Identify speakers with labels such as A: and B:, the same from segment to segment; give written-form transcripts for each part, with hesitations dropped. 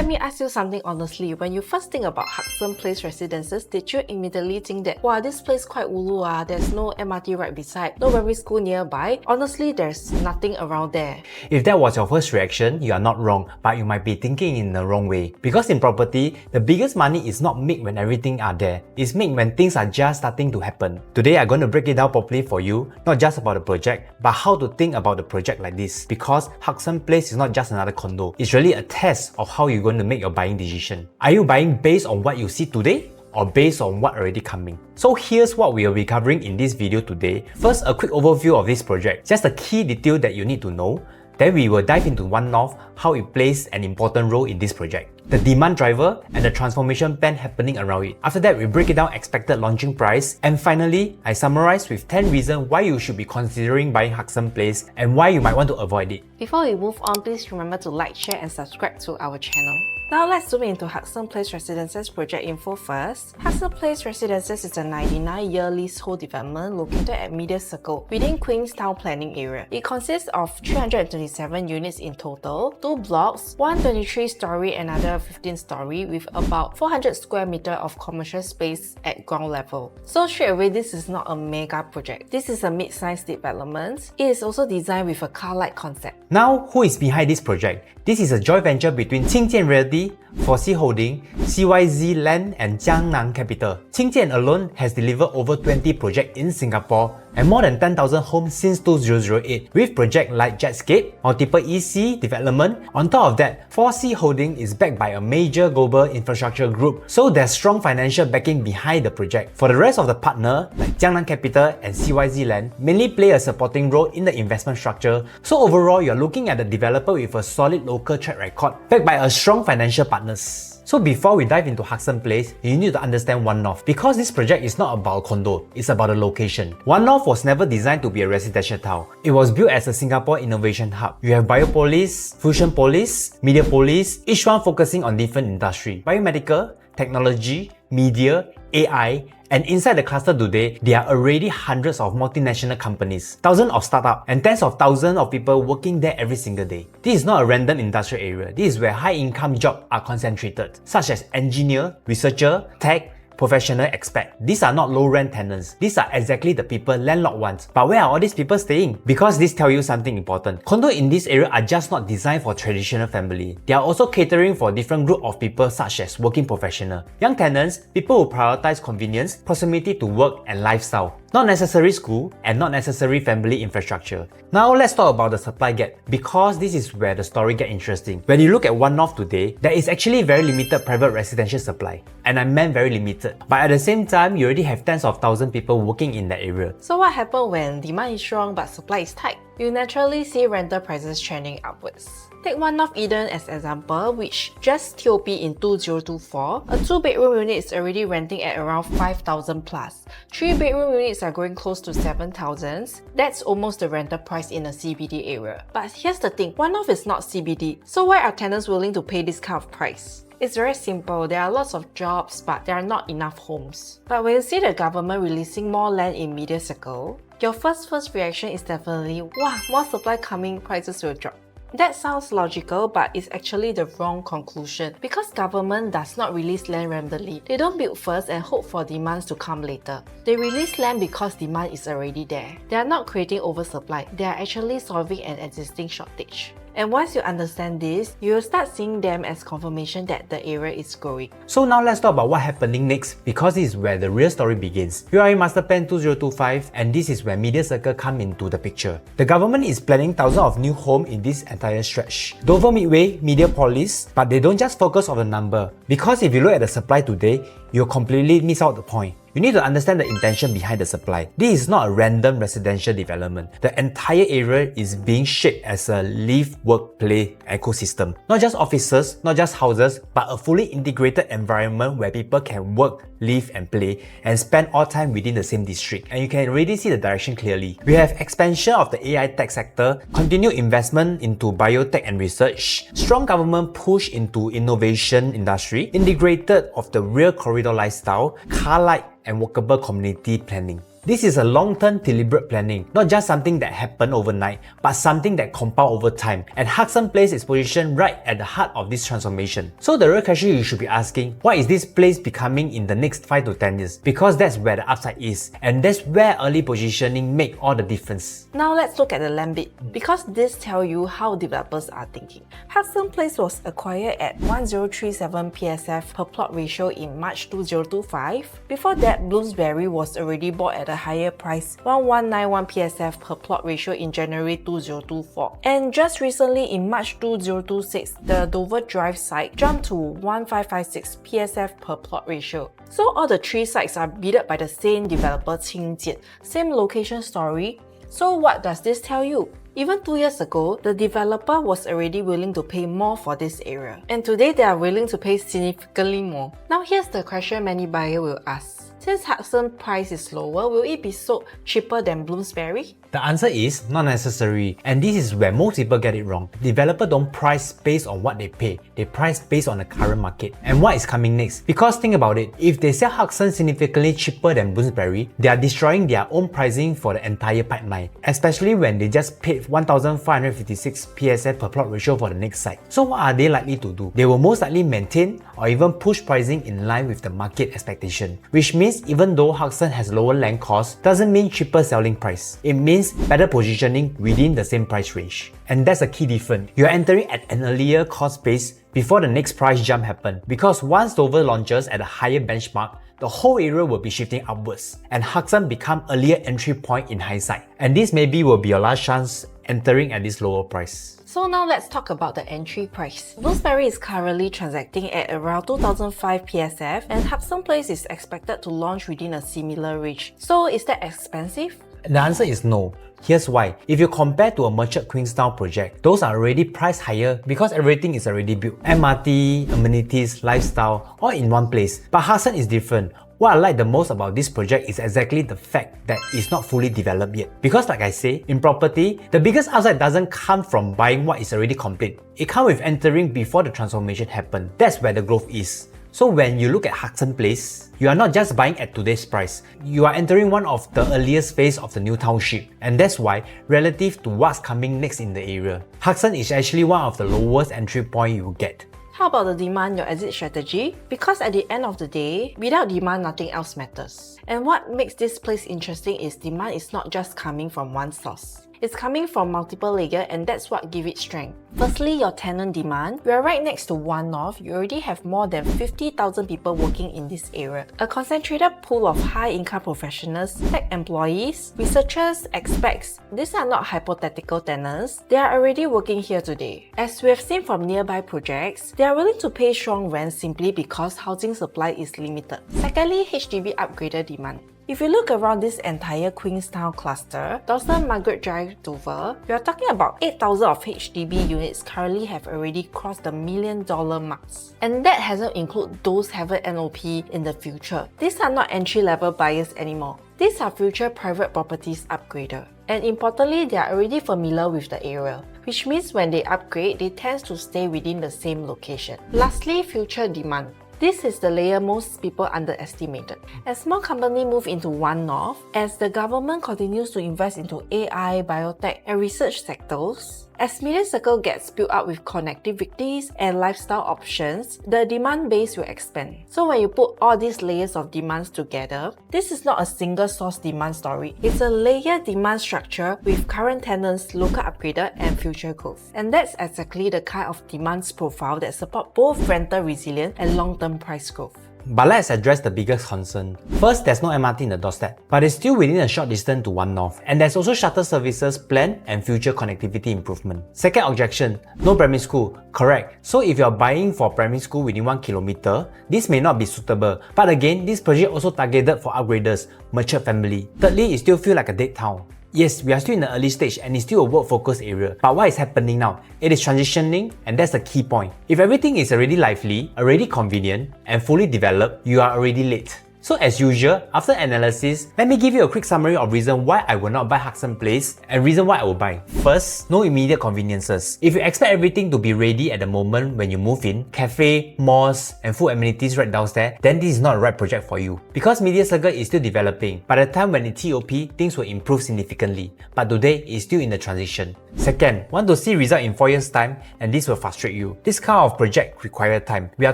A: let me ask you something honestly. When you first think about Hudson Place Residences, did you immediately think that, wow, this place quite ulu there's no MRT right beside, no primary school nearby? Honestly, there's nothing around there.
B: If that was your first reaction, you are not wrong, but you might be thinking in the wrong way. Because in property, the biggest money is not made when everything are there. It's made when things are just starting to happen. Today, I'm going to break it down properly for you, not just about the project, but how to think about the project like this. Because Hudson Place is not just another condo. It's really a test of how you're going to make your buying decision. Are you buying based on what you see today, or based on what already coming? So here's what we will be covering in this video today. First, a quick overview of this project, just the key detail that you need to know. Then we will dive into One North, how it plays an important role in this project, the demand driver, and the transformation plan happening around it. After that, we break it down expected launching price, and finally, I summarize with 10 reasons why you should be considering buying Hudson Place and why you might want to avoid it.
A: Before we move on, please remember to like, share, and subscribe to our channel. Now let's zoom into Hudson Place Residences project info first. Hudson Place Residences is a 99-year leasehold development located at Media Circle within Queenstown planning area. It consists of 327 units in total, 2 blocks, one 23-story and another 15-story with about 400 square meter of commercial space at ground level. So straight away, this is not a mega project. This is a mid-sized development. It is also designed with a car-like concept.
B: Now, who is behind this project? This is a joint venture between Qingjian Realty, Foxy Holding, CYZ Land and Jiangnan Capital. Qingjian alone has delivered over 20 projects in Singapore and more than 10,000 homes since 2008 with projects like Jetscape, multiple EC development. On top of that, Foxy Holding is backed by a major global infrastructure group, so there's strong financial backing behind the project. For the rest of the partner, like Jiangnan Capital and CYZ Land, mainly play a supporting role in the investment structure. So overall, you're looking at a developer with a solid local track record, backed by a strong financial partners. So before we dive into Hudson Place, you need to understand One North, because this project is not about a condo, it's about a location. One North was never designed to be a residential town. It was built as a Singapore innovation hub. You have Biopolis, Fusion Polis, Media Polis, each one focusing on different industry. Biomedical, technology, media, AI, and inside the cluster today, there are already hundreds of multinational companies, thousands of startups, and tens of thousands of people working there every single day. This is not a random industrial area. This is where high-income jobs are concentrated, such as engineer, researcher, tech, professional expert. These are not low-rent tenants. These are exactly the people landlord wants. But where are all these people staying? Because this tells you something important. Condos in this area are just not designed for traditional family. They are also catering for different group of people such as working professional, young tenants, people who prioritize convenience, proximity to work and lifestyle. Not necessary school and not necessary family infrastructure. Now let's talk about the supply gap, because this is where the story gets interesting. When you look at One North today, there is actually very limited private residential supply. And I meant very limited. But at the same time, you already have tens of thousands of people working in that area.
A: So what happens when demand is strong but supply is tight? You naturally see rental prices trending upwards. Take One North Eden as example, which just TOP in 2024. A 2-bedroom unit is already renting at around 5,000 plus. 3-bedroom units are going close to 7,000. That's almost the rental price in a CBD area. But here's the thing, One North is not CBD. So why are tenants willing to pay this kind of price? It's very simple. There are lots of jobs, but there are not enough homes. But when you see the government releasing more land in Media Circle, your first reaction is definitely, wow, more supply coming, prices will drop. That sounds logical, but it's actually the wrong conclusion, because government does not release land randomly. They don't build first and hope for demands to come later. They release land because demand is already there. They are not creating oversupply, they are actually solving an existing shortage. And once you understand this, you will start seeing them as confirmation that the area is growing.
B: So now let's talk about what's happening next, because this is where the real story begins. URA Master Plan 2025, and this is where Media Circle come into the picture. The government is planning thousands of new homes in this entire stretch. Dover Midway, Media Polis, but they don't just focus on the number. Because if you look at the supply today, you'll completely miss out the point. You need to understand the intention behind the supply. This is not a random residential development. The entire area is being shaped as a live, work, play ecosystem. Not just offices, not just houses, but a fully integrated environment where people can work, live and play and spend all time within the same district. And you can already see the direction clearly. We have expansion of the AI tech sector, continued investment into biotech and research, strong government push into innovation industry, integrated of the real corridor lifestyle, car-like and workable community planning. This is a long-term deliberate planning, not just something that happened overnight, but something that compound over time. And Hudson Place is positioned right at the heart of this transformation. So the real question you should be asking, what is this place becoming in the next 5 to 10 years? Because that's where the upside is, and that's where early positioning make all the difference.
A: Now let's look at the land bit, because this tells you how developers are thinking. Hudson Place was acquired at 1037 PSF per plot ratio in March 2025. Before that, Bloomsbury was already bought at a higher price, 1191 PSF per plot ratio in January 2024. And just recently in March 2026, the Dover Drive site jumped to 1556 PSF per plot ratio. So all the three sites are bidded by the same developer Qingjian, same location story. So what does this tell you? Even 2 years ago, the developer was already willing to pay more for this area. And today they are willing to pay significantly more. Now here's the question many buyers will ask. Since Hudson price is lower, will it be sold cheaper than Bloomsbury?
B: The answer is not necessary, and this is where most people get it wrong. Developers don't price based on what they pay, they price based on the current market and what is coming next. Because think about it, if they sell Hudson significantly cheaper than Bloomsbury, they are destroying their own pricing for the entire pipeline, especially when they just paid 1556 PSF per plot ratio for the next site. So what are they likely to do? They will most likely maintain or even push pricing in line with the market expectation, which means even though Hudson has lower land costs, doesn't mean cheaper selling price. It means better positioning within the same price range. And that's a key difference. You're entering at an earlier cost base before the next price jump happens, because once Dover launches at a higher benchmark, the whole area will be shifting upwards, and Hudson become earlier entry point in hindsight. And this maybe will be your last chance entering at this lower price.
A: So now let's talk about the entry price. Bloomsbury is currently transacting at around 2005 PSF, and Hudson Place is expected to launch within a similar range. So is that expensive?
B: The answer is no. Here's why. If you compare to a matured Queenstown project, those are already priced higher because everything is already built. MRT, amenities, lifestyle, all in one place. But Hudson is different. What I like the most about this project is exactly the fact that it's not fully developed yet. Because like I say, in property, the biggest upside doesn't come from buying what is already complete. It comes with entering before the transformation happens. That's where the growth is. So when you look at Hudson Place, you are not just buying at today's price. You are entering one of the earliest phase of the new township. And that's why, relative to what's coming next in the area, Hudson is actually one of the lowest entry point you will get.
A: How about the demand your exit strategy? Because at the end of the day, without demand, nothing else matters. And what makes this place interesting is demand is not just coming from one source. It's coming from multiple layers, and that's what gives it strength. Firstly, your tenant demand. We are right next to One North. You already have more than 50,000 people working in this area. A concentrated pool of high-income professionals, tech employees, researchers, expats. These are not hypothetical tenants. They are already working here today. As we have seen from nearby projects, they are willing to pay strong rents simply because housing supply is limited. Secondly, HDB upgrader demand. If you look around this entire Queenstown cluster, Dawson Margaret Drive, Dover, we are talking about 8,000 of HDB units currently have already crossed the $1 million marks. And that hasn't included those having NOP in the future. These are not entry-level buyers anymore. These are future private properties upgrader. And importantly, they are already familiar with the area, which means when they upgrade, they tend to stay within the same location. Lastly, future demand. This is the layer most people underestimated. As more companies move into One North, as the government continues to invest into AI, biotech, and research sectors, as Media Circle gets built up with connectivities and lifestyle options, the demand base will expand. So when you put all these layers of demands together, this is not a single source demand story. It's a layered demand structure with current tenants, local upgrader, and future growth. And that's exactly the kind of demands profile that support both rental resilience and long-term price growth.
B: But let's address the biggest concern. First, there's no MRT in the doorstep, but it's still within a short distance to One North, and there's also shuttle services planned and future connectivity improvement. Second objection, no primary school. Correct. So if you're buying for primary school within 1 kilometer, this may not be suitable. But again, this project also targeted for upgraders, mature family. Thirdly, it still feels like a dead town. Yes, we are still in the early stage and it's still a work-focused area. But what is happening now? It is transitioning, and that's the key point. If everything is already lively, already convenient, and fully developed, you are already late. So as usual, after analysis, let me give you a quick summary of reason why I will not buy Hudson Place and reason why I will buy. First, no immediate conveniences. If you expect everything to be ready at the moment when you move in, cafe, malls, and full amenities right downstairs, then this is not the right project for you. Because Media Circle is still developing, by the time when it TOP, things will improve significantly. But today, it's still in the transition. Second, want to see result in 4 years time and this will frustrate you. This kind of project requires time. We are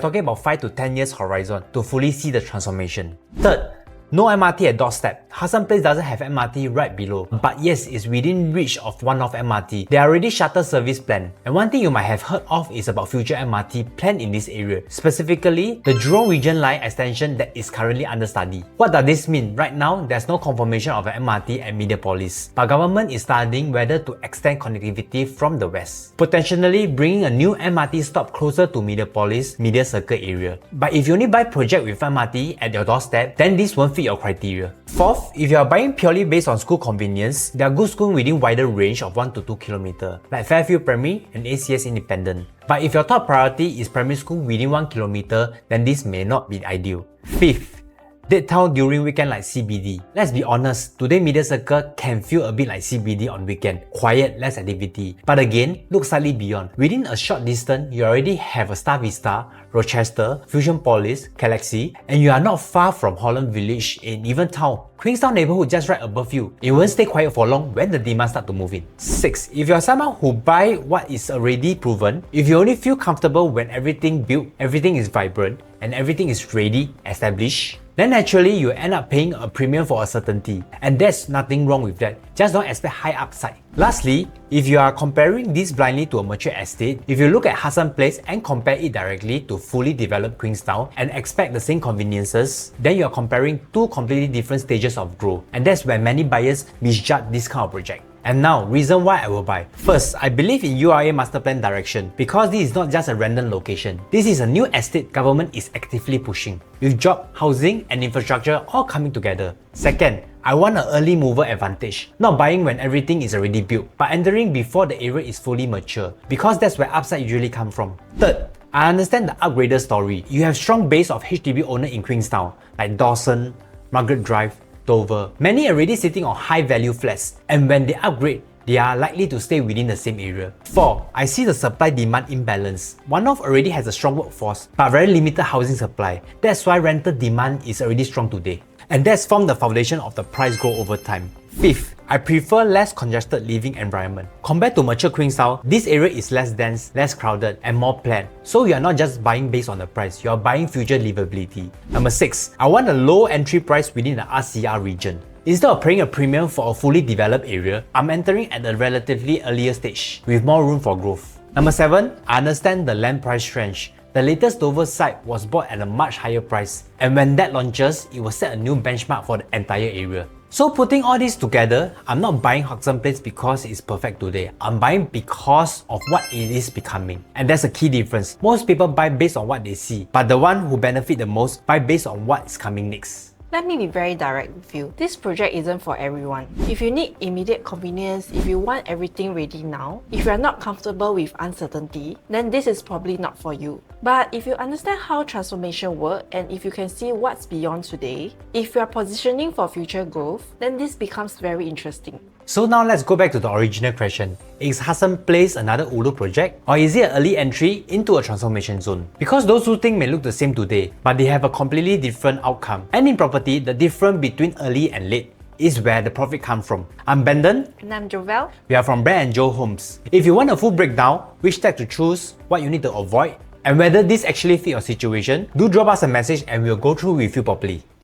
B: talking about 5 to 10 years horizon to fully see the transformation. Third, no MRT at doorstep. Hudson Place doesn't have MRT right below, but yes, it's within reach of one-off MRT. There are already shuttle service plan. And one thing you might have heard of is about future MRT planned in this area, specifically the Jurong Region Line extension that is currently under study. What does this mean? Right now, there's no confirmation of an MRT at Mediapolis, but government is studying whether to extend connectivity from the west, potentially bringing a new MRT stop closer to Mediapolis, Media Circle area. But if you only buy project with MRT at your doorstep, then this won't fit your criteria. Fourth, if you are buying purely based on school convenience, there are good schools within wider range of 1 to 2 km, like Fairfield Primary and ACS Independent. But if your top priority is primary school within 1 km, then this may not be ideal. Fifth, dead town during weekend like CBD. Let's be honest, today Media Circle can feel a bit like CBD on weekend. Quiet, less activity. But again, look slightly beyond. Within a short distance, you already have a Star Vista, Rochester, Fusionopolis, Galaxy, and you are not far from Holland Village in even town. Queenstown neighborhood just right above you. It won't stay quiet for long when the demand start to move in. 6. If you are someone who buy what is already proven, if you only feel comfortable when everything built, everything is vibrant, and everything is ready, established, then naturally you end up paying a premium for a certainty. And there's nothing wrong with that. Just don't expect high upside. Lastly, if you are comparing this blindly to a mature estate, if you look at Hudson Place and compare it directly to fully developed Queenstown and expect the same conveniences, then you are comparing two completely different stages of growth. And that's when many buyers misjudge this kind of project. And now, reason why I will buy. First, I believe in URA Master Plan direction because this is not just a random location. This is a new estate government is actively pushing, with job, housing and infrastructure all coming together. Second, I want an early mover advantage, not buying when everything is already built, but entering before the area is fully mature, because that's where upside usually come from. Third, I understand the upgrader story. You have strong base of HDB owner in Queenstown, like Dawson, Margaret Drive, Dover. Many already sitting on high value flats, and when they upgrade, they are likely to stay within the same area. 4. I see the supply-demand imbalance. One-off already has a strong workforce, but very limited housing supply. That's why rental demand is already strong today. And that's formed the foundation of the price growth over time. 5th, I prefer less congested living environment. Compared to mature Queenstown, this area is less dense, less crowded, and more planned. So you are not just buying based on the price, you are buying future livability. Number 6, I want a low entry price within the RCR region. Instead of paying a premium for a fully developed area, I'm entering at a relatively earlier stage, with more room for growth. Number 7, I understand the land price range. The latest Dover site was bought at a much higher price, and when that launches, it will set a new benchmark for the entire area. So putting all this together, I'm not buying Hudson Place because it's perfect today. I'm buying because of what it is becoming. And that's a key difference. Most people buy based on what they see, but the one who benefit the most buy based on what's coming next.
A: Let me be very direct with you. This project isn't for everyone. If you need immediate convenience, if you want everything ready now, if you are not comfortable with uncertainty, then this is probably not for you. But if you understand how transformation works and if you can see what's beyond today, if you are positioning for future growth, then this becomes very interesting.
B: So now let's go back to the original question. Is Hudson Place another Ulu project? Or is it an early entry into a transformation zone? Because those two things may look the same today, but they have a completely different outcome. And in property, the difference between early and late is where the profit comes from. I'm Bendon.
A: And I'm Jovel.
B: We are from Brand & Joe Homes. If you want a full breakdown, which tag to choose, what you need to avoid, and whether this actually fit your situation, do drop us a message and we'll go through with you properly.